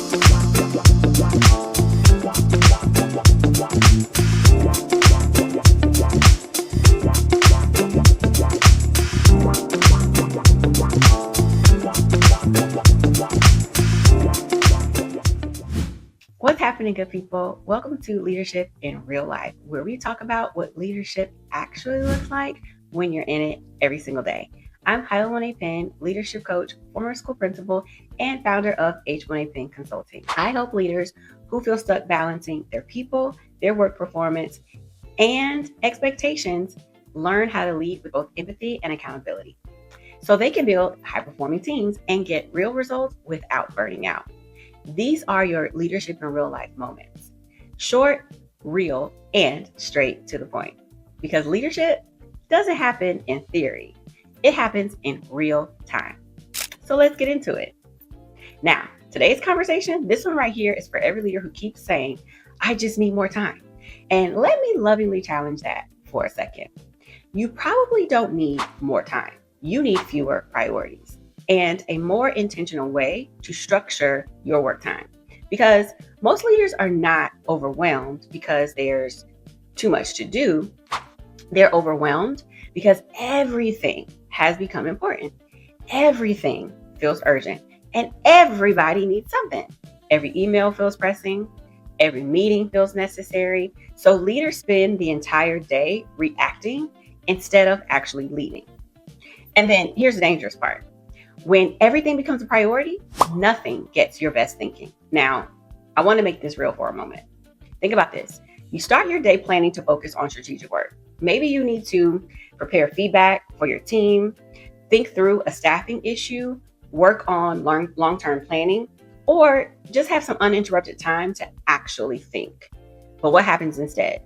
What's happening, good people? Welcome to Leadership in Real Life, where we talk about what leadership actually looks like when you're in it every single day. I'm Hyla-Monét Penn, leadership coach, former school principal, and founder of H-Monét Penn Consulting. I help leaders who feel stuck balancing their people, their work performance, and expectations learn how to lead with both empathy and accountability, so they can build high-performing teams and get real results without burning out. These are your leadership in real life moments. Short, real, and straight to the point. Because leadership doesn't happen in theory. It happens in real time. So let's get into it. Now, today's conversation, this one right here is for every leader who keeps saying, I just need more time. And let me lovingly challenge that for a second. You probably don't need more time. You need fewer priorities and a more intentional way to structure your work time. Because most leaders are not overwhelmed because there's too much to do. They're overwhelmed because everything has become important. Everything feels urgent and everybody needs something. Every email feels pressing. Every meeting feels necessary. So leaders spend the entire day reacting instead of actually leading. And then here's the dangerous part. When everything becomes a priority, nothing gets your best thinking. Now, I want to make this real for a moment. Think about this. You start your day planning to focus on strategic work. Maybe you need to prepare feedback for your team, think through a staffing issue, work on long-term planning, or just have some uninterrupted time to actually think. But what happens instead?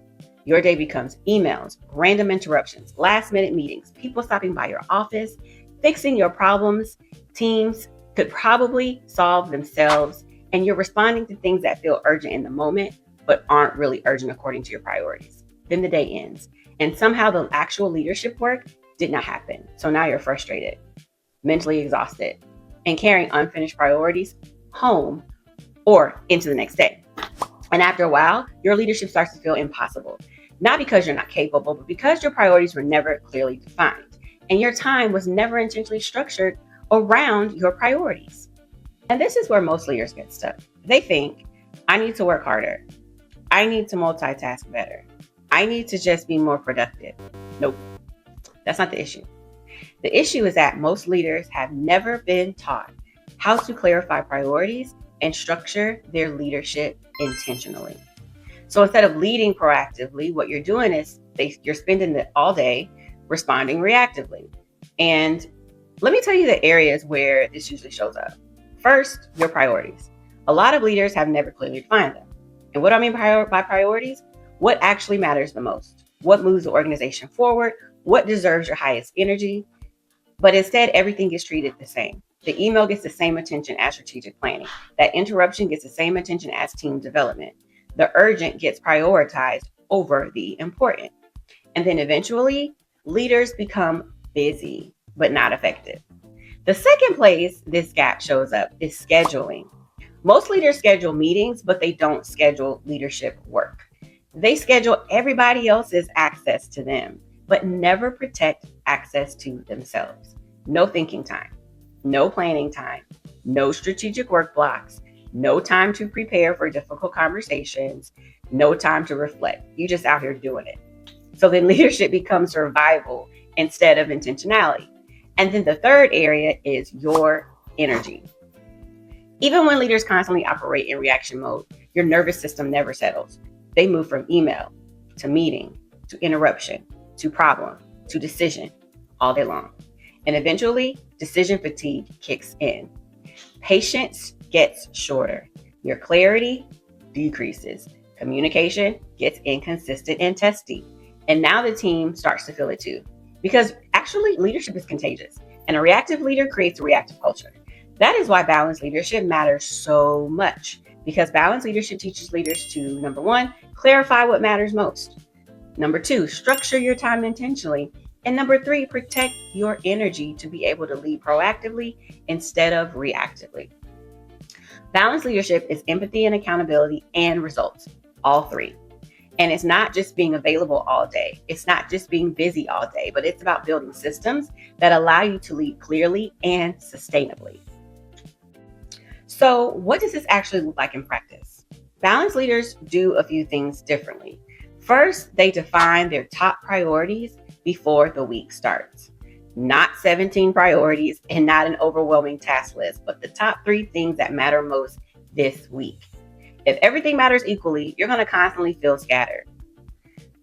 Your day becomes emails, random interruptions, last-minute meetings, people stopping by your office, fixing your problems. Teams could probably solve themselves, and you're responding to things that feel urgent in the moment, but aren't really urgent according to your priorities. Then the day ends, and somehow the actual leadership work did not happen. So now you're frustrated, mentally exhausted, and carrying unfinished priorities home or into the next day. And after a while, your leadership starts to feel impossible, not because you're not capable, but because your priorities were never clearly defined. And your time was never intentionally structured around your priorities. And this is where most leaders get stuck. They think, I need to work harder. I need to multitask better. I need to just be more productive. Nope, that's not the issue. The issue is that most leaders have never been taught how to clarify priorities and structure their leadership intentionally. So instead of leading proactively, what you're doing is you're spending all day responding reactively. And let me tell you the areas where this usually shows up. First, your priorities. A lot of leaders have never clearly defined them. And what I mean by priorities, what actually matters the most? What moves the organization forward? What deserves your highest energy? But instead, everything gets treated the same. The email gets the same attention as strategic planning. That interruption gets the same attention as team development. The urgent gets prioritized over the important. And then eventually, leaders become busy, but not effective. The second place this gap shows up is scheduling. Most leaders schedule meetings, but they don't schedule leadership work. They schedule everybody else's access to them, but never protect access to themselves. No thinking time, no planning time, no strategic work blocks, no time to prepare for difficult conversations, no time to reflect. You just out here doing it. So then leadership becomes survival instead of intentionality. And then the third area is your energy. Even when leaders constantly operate in reaction mode, your nervous system never settles. They move from email to meeting to interruption to problem to decision all day long. And eventually, decision fatigue kicks in. Patience gets shorter. Your clarity decreases. Communication gets inconsistent and testy. And now the team starts to feel it too. Because actually, leadership is contagious. And a reactive leader creates a reactive culture. That is why balanced leadership matters so much. Because balanced leadership teaches leaders to, number one, clarify what matters most. Number two, structure your time intentionally. And number three, protect your energy to be able to lead proactively instead of reactively. Balanced leadership is empathy and accountability and results, all three. And it's not just being available all day. It's not just being busy all day, but it's about building systems that allow you to lead clearly and sustainably. So what does this actually look like in practice? Balanced leaders do a few things differently. First, they define their top priorities before the week starts. Not 17 priorities and not an overwhelming task list, but the top 3 things that matter most this week. If everything matters equally, you're going to constantly feel scattered.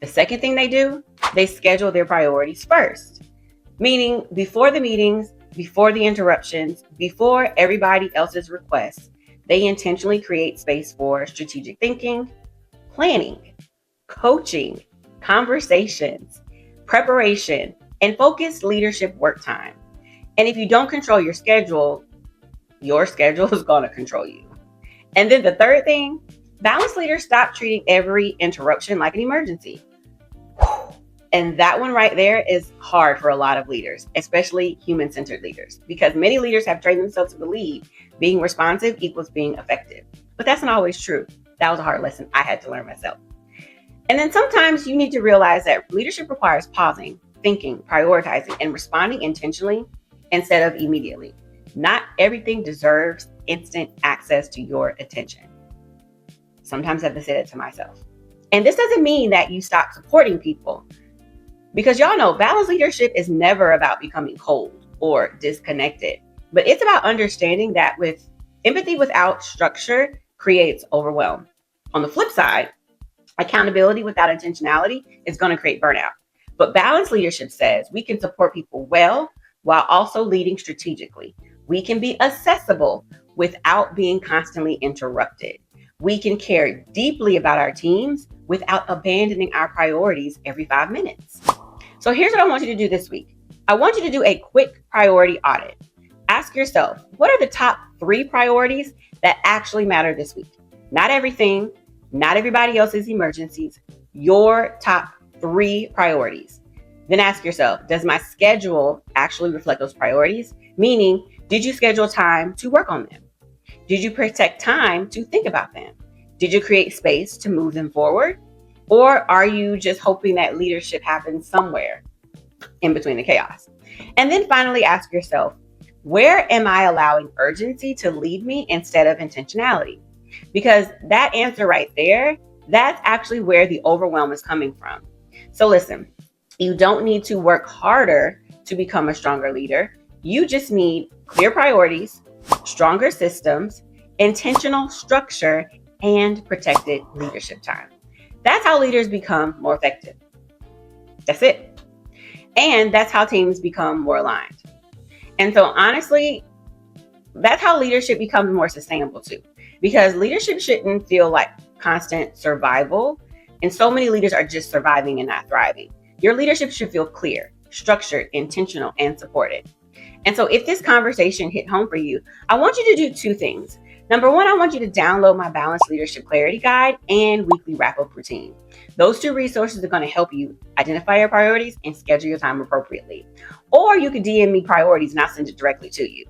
The second thing they do, they schedule their priorities first, meaning before the meetings, before the interruptions, before everybody else's requests, they intentionally create space for strategic thinking, planning, coaching, conversations, preparation, and focused leadership work time. And if you don't control your schedule is going to control you. And then the third thing, balanced leaders stop treating every interruption like an emergency. And that one right there is hard for a lot of leaders, especially human-centered leaders, because many leaders have trained themselves to believe being responsive equals being effective. But that's not always true. That was a hard lesson I had to learn myself. And then sometimes you need to realize that leadership requires pausing, thinking, prioritizing, and responding intentionally instead of immediately. Not everything deserves instant access to your attention. Sometimes I have to say that to myself. And this doesn't mean that you stop supporting people, because y'all know balanced leadership is never about becoming cold or disconnected, but it's about understanding that with empathy without structure creates overwhelm. On the flip side, accountability without intentionality is going to create burnout. But balanced leadership says we can support people well while also leading strategically. We can be accessible without being constantly interrupted. We can care deeply about our teams without abandoning our priorities every 5 minutes. So here's what I want you to do this week. I want you to do a quick priority audit. Ask yourself, what are the top 3 priorities that actually matter this week? Not everything, not everybody else's emergencies, your top 3 priorities. Then ask yourself, does my schedule actually reflect those priorities? Meaning, did you schedule time to work on them? Did you protect time to think about them? Did you create space to move them forward? Or are you just hoping that leadership happens somewhere in between the chaos? And then finally ask yourself, where am I allowing urgency to lead me instead of intentionality? Because that answer right there, that's actually where the overwhelm is coming from. So listen, you don't need to work harder to become a stronger leader. You just need clear priorities, stronger systems, intentional structure, and protected leadership time. That's how leaders become more effective. That's it. And that's how teams become more aligned. And so honestly, that's how leadership becomes more sustainable too. Because leadership shouldn't feel like constant survival. And so many leaders are just surviving and not thriving. Your leadership should feel clear, structured, intentional, and supported. And so if this conversation hit home for you, I want you to do 2 things. Number 1, I want you to download my Balanced Leadership Clarity Guide and weekly wrap-up routine. Those 2 resources are going to help you identify your priorities and schedule your time appropriately. Or you could DM me priorities and I'll send it directly to you.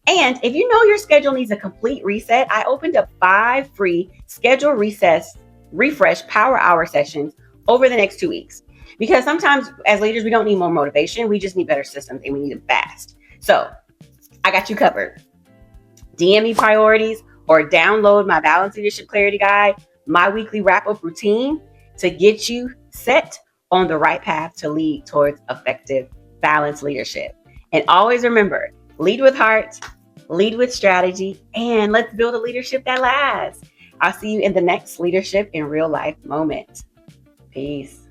And if you know your schedule needs a complete reset, I opened up 5 free schedule refresh power hour sessions over the next 2 weeks. Because sometimes as leaders, we don't need more motivation. We just need better systems and we need them fast. So I got you covered. DM me priorities or download my Balanced Leadership Clarity Guide, my weekly wrap-up routine to get you set on the right path to lead towards effective, balanced leadership. And always remember, lead with heart, lead with strategy, and let's build a leadership that lasts. I'll see you in the next Leadership in Real Life moment. Peace.